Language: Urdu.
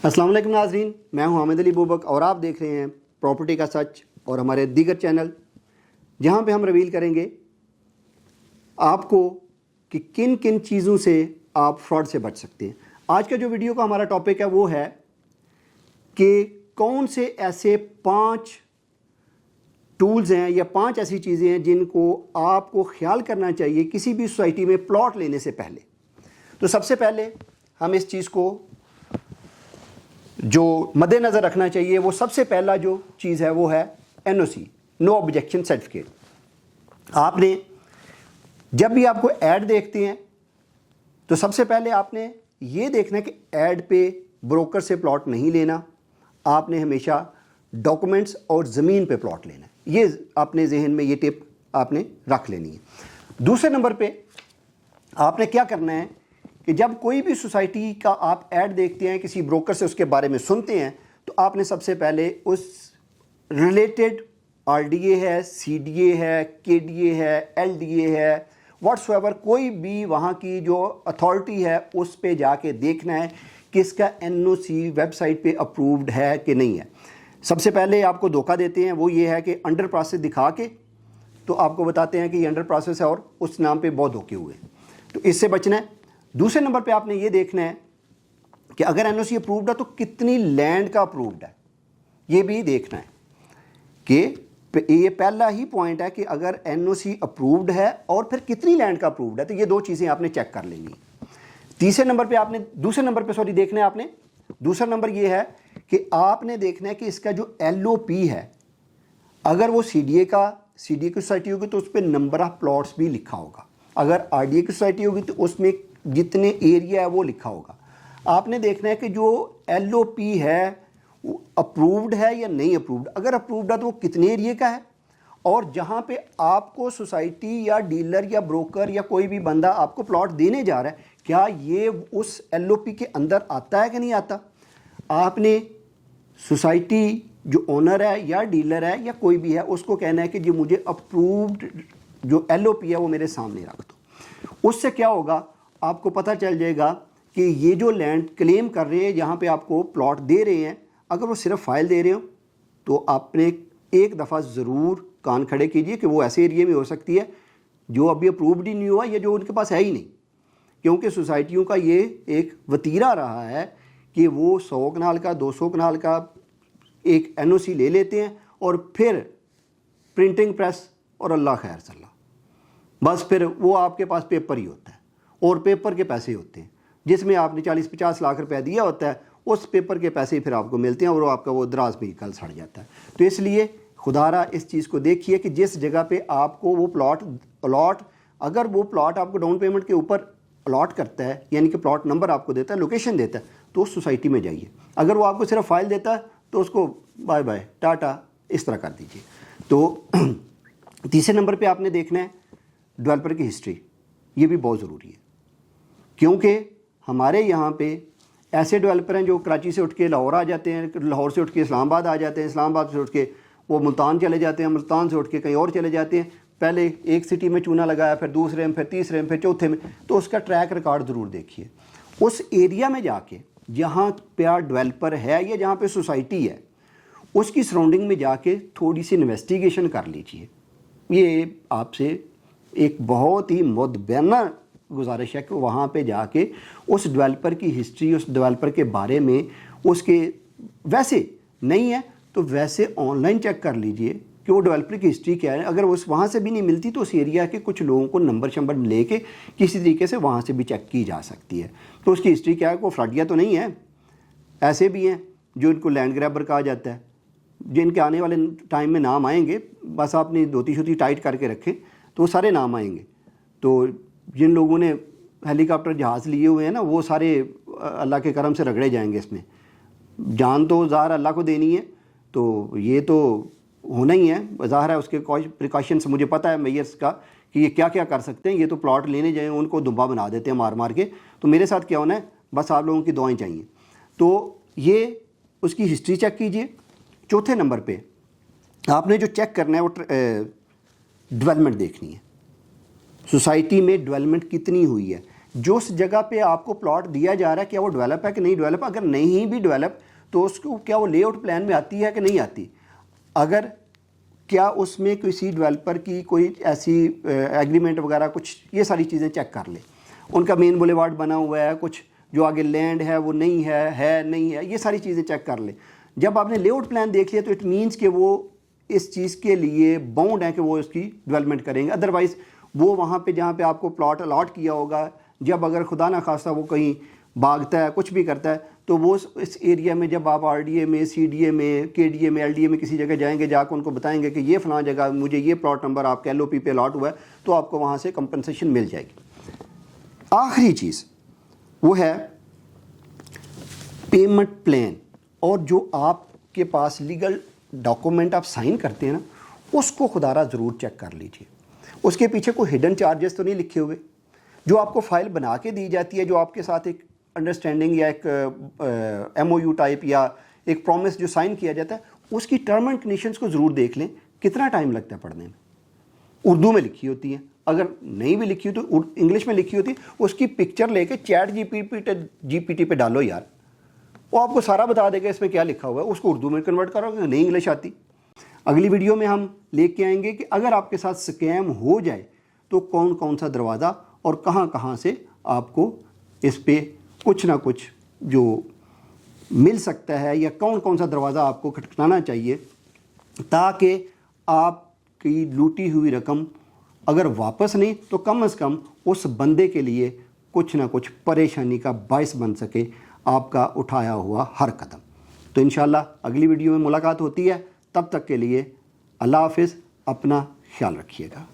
السلام علیکم ناظرین، میں ہوں حامد علی بوبک اور آپ دیکھ رہے ہیں پراپرٹی کا سچ اور ہمارے دیگر چینل، جہاں پہ ہم ریویل کریں گے آپ کو کہ کن کن چیزوں سے آپ فراڈ سے بچ سکتے ہیں۔ آج کا جو ویڈیو کا ہمارا ٹاپک ہے وہ ہے کہ کون سے ایسے 5 ٹولز ہیں یا 5 ایسی چیزیں ہیں جن کو آپ کو خیال کرنا چاہیے کسی بھی سوسائٹی میں پلاٹ لینے سے پہلے۔ تو سب سے پہلے ہم اس چیز کو جو مد نظر رکھنا چاہیے، وہ سب سے پہلا جو چیز ہے وہ ہے NOC، نو آبجیکشن سرٹیفکیٹ۔ آپ نے جب بھی آپ کو ایڈ دیکھتے ہیں تو سب سے پہلے آپ نے یہ دیکھنا ہے کہ ایڈ پہ بروکر سے پلاٹ نہیں لینا، آپ نے ہمیشہ ڈاکومنٹس اور زمین پہ پلاٹ لینا ہے۔ یہ اپنے ذہن میں یہ ٹپ آپ نے رکھ لینی ہے۔ دوسرے نمبر پہ آپ نے کیا کرنا ہے کہ جب کوئی بھی سوسائٹی کا آپ ایڈ دیکھتے ہیں، کسی بروکر سے اس کے بارے میں سنتے ہیں، تو آپ نے سب سے پہلے اس ریلیٹڈ RDA ہے، CDA ہے، KDA ہے، LDA ہے، واٹس ایور کوئی بھی وہاں کی جو اتھارٹی ہے اس پہ جا کے دیکھنا ہے کہ اس کا NOC ویب سائٹ پہ اپرووڈ ہے کہ نہیں ہے۔ سب سے پہلے آپ کو دھوکہ دیتے ہیں، وہ یہ ہے کہ انڈر پروسیس دکھا کے تو آپ کو بتاتے ہیں کہ یہ انڈر پروسیس ہے اور اس نام پہ بہت دھوکے ہوئے، تو اس سے بچنا ہے۔ دوسرے نمبر پہ آپ نے یہ دیکھنا ہے کہ اگر NOC اپرووڈ ہے تو کتنی لینڈ کا اپرووڈ ہے، یہ بھی دیکھنا ہے کہ یہ پہلا ہی پوائنٹ ہے کہ اگر NOC اپرووڈ ہے اور پھر کتنی لینڈ کا اپرووڈ ہے، تو یہ 2 چیزیں آپ نے چیک کر لینی ہے۔ دوسرے نمبر پہ دیکھنا ہے آپ نے، دوسرا نمبر یہ ہے کہ آپ نے دیکھنا ہے کہ اس کا جو LOP ہے، اگر وہ CDA کی سوسائٹی ہوگی تو اس پہ نمبر آف پلاٹس بھی لکھا ہوگا، اگر RDA کی سوسائٹی ہوگی تو اس میں جتنے ایریا ہے وہ لکھا ہوگا۔ آپ نے دیکھنا ہے کہ جو LOP ہے وہ اپرووڈ ہے یا نہیں اپرووڈ، اگر اپرووڈ ہے تو وہ کتنے ایریے کا ہے، اور جہاں پہ آپ کو سوسائٹی یا ڈیلر یا بروکر یا کوئی بھی بندہ آپ کو پلاٹ دینے جا رہا ہے، کیا یہ اس LOP کے اندر آتا ہے کہ نہیں آتا۔ آپ نے سوسائٹی جو اونر ہے یا ڈیلر ہے یا کوئی بھی ہے اس کو کہنا ہے کہ جی مجھے اپرووڈ جو LOP ہے وہ میرے سامنے رکھ دو۔ اس سے کیا ہوگا، آپ کو پتہ چل جائے گا کہ یہ جو لینڈ کلیم کر رہے ہیں جہاں پہ آپ کو پلاٹ دے رہے ہیں، اگر وہ صرف فائل دے رہے ہو تو آپ نے ایک دفعہ ضرور کان کھڑے کیجئے کہ وہ ایسے ایریے میں ہو سکتی ہے جو ابھی اپرووڈ ہی نہیں ہوا یا جو ان کے پاس ہے ہی نہیں، کیونکہ سوسائٹیوں کا یہ ایک وتیرہ رہا ہے کہ وہ 100 کنال کا 200 کنال کا ایک NOC لے لیتے ہیں اور پھر پرنٹنگ پریس اور اللہ خیر صلی اللہ، بس پھر وہ آپ کے پاس پیپر ہی ہوتا ہے اور پیپر کے پیسے ہوتے ہیں، جس میں آپ نے 40-50 لاکھ روپے دیا ہوتا ہے، اس پیپر کے پیسے پھر آپ کو ملتے ہیں اور وہ آپ کا وہ دراز میں کل سڑ جاتا ہے۔ تو اس لیے خدا را اس چیز کو دیکھیے کہ جس جگہ پہ آپ کو وہ پلاٹ اگر وہ پلاٹ آپ کو ڈاؤن پیمنٹ کے اوپر الاٹ کرتا ہے، یعنی کہ پلاٹ نمبر آپ کو دیتا ہے، لوکیشن دیتا ہے، تو اس سوسائٹی میں جائیے۔ اگر وہ آپ کو صرف فائل دیتا ہے تو اس کو بائے بائے ٹاٹا اس طرح کر دیجیے۔ تو تیسرے نمبر پہ آپ نے دیکھنا ہے ڈیولپر کی ہسٹری، یہ بھی بہت ضروری ہے، کیونکہ ہمارے یہاں پہ ایسے ڈیولپر ہیں جو کراچی سے اٹھ کے لاہور آ جاتے ہیں، لاہور سے اٹھ کے اسلام آباد آ جاتے ہیں، اسلام آباد سے اٹھ کے وہ ملتان چلے جاتے ہیں، ملتان سے اٹھ کے کہیں اور چلے جاتے ہیں، پہلے ایک سٹی میں چونا لگایا، پھر دوسرے میں، پھر تیسرے میں، پھر چوتھے میں، تو اس کا ٹریک ریکارڈ ضرور دیکھیے۔ اس ایریا میں جا کے جہاں پہ ڈیولپر ہے یا جہاں پہ سوسائٹی ہے اس کی سراؤنڈنگ میں جا کے تھوڑی سی انویسٹیگیشن کر لیجیے۔ یہ آپ سے ایک بہت ہی مدبینہ گزارش ہے کہ وہاں پہ جا کے اس ڈیولپر کی ہسٹری، اس ڈیولپر کے بارے میں، اس کے ویسے نہیں ہے تو ویسے آن لائن چیک کر لیجئے کہ وہ ڈیولپر کی ہسٹری کیا ہے۔ اگر اس وہاں سے بھی نہیں ملتی تو اس ایریا کے کچھ لوگوں کو نمبر لے کے کسی طریقے سے وہاں سے بھی چیک کی جا سکتی ہے، تو اس کی ہسٹری کیا ہے، کوئی فراڈیا تو نہیں ہے۔ ایسے بھی ہیں جو ان کو لینڈ گریبر کہا جاتا ہے، جن کے آنے والے ٹائم میں نام آئیں گے، بس آپ نے دھوتی شوتی ٹائٹ کر کے رکھیں تو وہ سارے نام آئیں گے۔ تو جن لوگوں نے ہیلی کاپٹر جہاز لیے ہوئے ہیں نا، وہ سارے اللہ کے کرم سے رگڑے جائیں گے۔ اس میں جان تو ظاہر اللہ کو دینی ہے، تو یہ تو ہونا ہی ہے، ظاہر ہے اس کے پریکاشنس مجھے پتہ ہے میئرس کا کہ یہ کیا کیا کر سکتے ہیں۔ یہ تو پلاٹ لینے جائیں ان کو دمبا بنا دیتے ہیں مار مار کے، تو میرے ساتھ کیا ہونا ہے، بس آپ لوگوں کی دعائیں چاہیے۔ تو یہ اس کی ہسٹری چیک کیجئے۔ چوتھے نمبر پہ آپ نے جو چیک کرنا ہے وہ ڈیولپمنٹ دیکھنی ہے، سوسائٹی میں ڈیولپمنٹ کتنی ہوئی ہے۔ جو اس جگہ پہ آپ کو پلاٹ دیا جا رہا ہے کیا وہ ڈیولپ ہے کہ نہیں ڈیولپ، اگر نہیں بھی ڈیولپ تو اس کو کیا وہ لے آؤٹ پلان میں آتی ہے کہ نہیں آتی، اگر کیا اس میں کسی ڈیولپر کی کوئی ایسی ایگریمنٹ وغیرہ کچھ، یہ ساری چیزیں چیک کر لیں. ان کا مین بولیوارڈ بنا ہوا ہے، کچھ جو آگے لینڈ ہے وہ نہیں ہے نہیں ہے، یہ ساری چیزیں چیک کر لیں. جب آپ نے لے آؤٹ پلان دیکھ لیا تو اٹ مینس کہ وہ اس چیز کے لیے باؤنڈ ہیں کہ وہ اس کی ڈیولپمنٹ کریں گے. ادروائز وہ وہاں پہ جہاں پہ آپ کو پلاٹ الاٹ کیا ہوگا، جب اگر خدا نہ خواستہ وہ کہیں بھاگتا ہے کچھ بھی کرتا ہے تو وہ اس ایریا میں جب آپ آر ڈی اے میں، سی ڈی اے میں، کے ڈی اے میں، ایل ڈی اے میں کسی جگہ جائیں گے، جا کے ان کو بتائیں گے کہ یہ فلاں جگہ مجھے یہ پلاٹ نمبر آپ کے ایل او پی پہ الاٹ ہوا ہے، تو آپ کو وہاں سے کمپنسیشن مل جائے گی. آخری چیز وہ ہے پیمنٹ پلان، اور جو آپ کے پاس لیگل ڈاکومنٹ آپ سائن کرتے ہیں نا، اس کو خدا را ضرور چیک کر لیجیے. اس کے پیچھے کوئی ہڈن چارجز تو نہیں لکھے ہوئے. جو آپ کو فائل بنا کے دی جاتی ہے، جو آپ کے ساتھ ایک انڈرسٹینڈنگ یا ایک ایم او یو ٹائپ یا ایک پرومس جو سائن کیا جاتا ہے، اس کی ٹرم اینڈ کنڈیشنز کو ضرور دیکھ لیں. کتنا ٹائم لگتا ہے پڑھنے میں؟ اردو میں لکھی ہوتی ہیں، اگر نہیں بھی لکھی ہو تو انگلش میں لکھی ہوتی ہے. اس کی پکچر لے کے چیٹ جی پی ٹی پہ ڈالو یار، وہ آپ کو سارا بتا دے گا اس میں کیا لکھا ہوا ہے. اس کو اردو میں کنورٹ کرو کہ نہیں انگلش آتی. اگلی ویڈیو میں ہم لے کے آئیں گے کہ اگر آپ کے ساتھ سکیم ہو جائے تو کون کون سا دروازہ اور کہاں کہاں سے آپ کو اس پہ کچھ نہ کچھ جو مل سکتا ہے، یا کون کون سا دروازہ آپ کو کھٹکھٹانا چاہیے تاکہ آپ کی لوٹی ہوئی رقم اگر واپس نہیں تو کم از کم اس بندے کے لیے کچھ نہ کچھ پریشانی کا باعث بن سکے آپ کا اٹھایا ہوا ہر قدم. تو انشاءاللہ اگلی ویڈیو میں ملاقات ہوتی ہے. تب تک کے لیے اللہ حافظ، اپنا خیال رکھیے گا.